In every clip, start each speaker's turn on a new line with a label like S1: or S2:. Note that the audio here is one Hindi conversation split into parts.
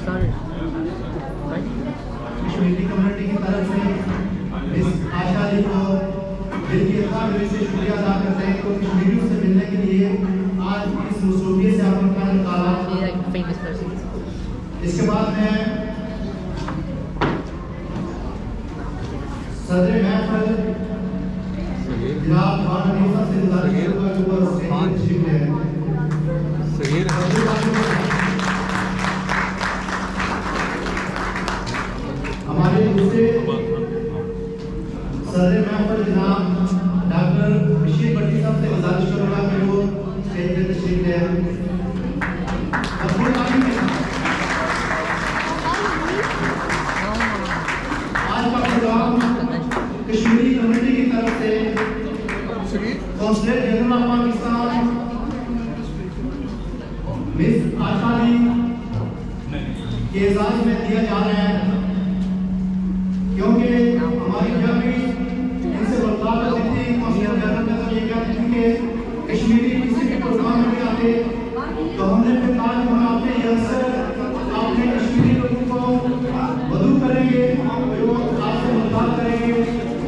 S1: कश्मीरी कम्युनिटी की तरफ से ms.Ayesha जी को दिल की तहे से शुक्रिया अदा करते हैं। तो कश्मीरियों से मिलने के लिए आज इस मसरूफियत से आप उनका निकाला। इसके बाद मैं सदर महफिल जनाब खान से गुजारिश करूंगा कि वो तशरीफ ले आएं। हमारे दूसरे सदर महफिल जनाब डॉक्टर बशीर भट्टी साहब से गुजारिश करूंगा कि वो स्टेज पे तशरीफ ले आएं। आज का प्रोग्राम कश्मीरी कम्युनिटी की तरफ से काउंसलेट जनरल पाकिस्तान ms.Ayesha के एजाज में दिया जा रहा है, क्योंकि हमारी जब भी इनसे मुलाकात होती थी काउंसलेट जनरल में तो ये कहते थे कि कश्मीरी किसी भी प्रोग्राम में आते तो हमने फिर आज मनाते अक्सर आपने कश्मीरी लोगों को मदऊ करेंगे, जो आपसे मुलाकात करेंगे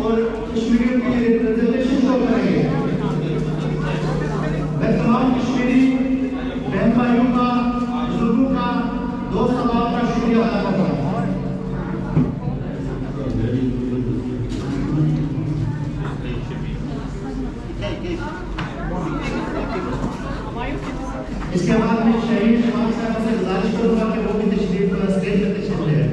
S1: और कश्मीरियों की रिप्रेजेंटेशन शो करेंगे। मैं तमाम कश्मीरी बहन भाइयों का, बुजुर्गों का, दोस्त अहबाब का शुक्रिया अदा करता हूँ। इसके बाद मैं शहीद इमाम साहब से गुजारिश करूंगा कि वो भी तशरीफ स्टेज पर तशरीफ ले आए।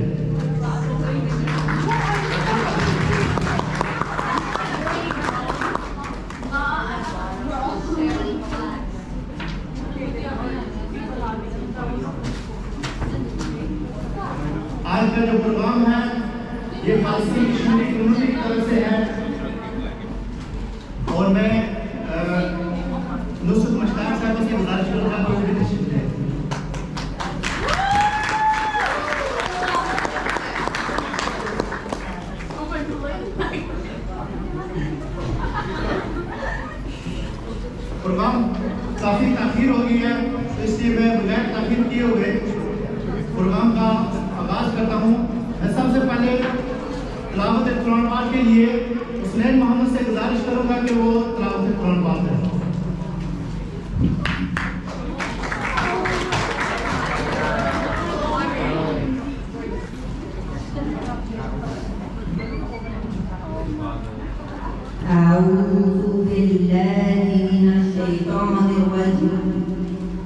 S1: आज का जो प्रोग्राम है ये पाकिस्तानी कश्मीरी कम्युनिटी की तरफ से है और मैं नुसरत मुश्ताक साहब से गुजारिश करूंगा कि वो भी तशरीफ ले आए। प्रोग्राम काफ़ी ताख़ीर हो गई है, तो इसलिए मैं बगैर ताख़ीर किए हुए प्रोग्राम का आगाज़ करता हूँ। मैं सबसे पहले तिलावत कुरान पाक के लिए हुसैन मोहम्मद से गुजारिश करूँगा कि वो तिलावत कुरान पाक करें।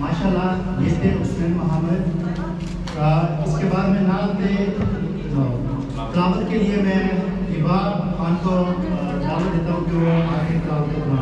S1: माशाल्लाह ये थे हुसैन मोहम्मद। इसके बाद में नाम थे तिलावत के लिए मैं हिबा खान को दावत देता हूँ कि वो आगे तिलावत करना।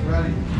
S1: Ready.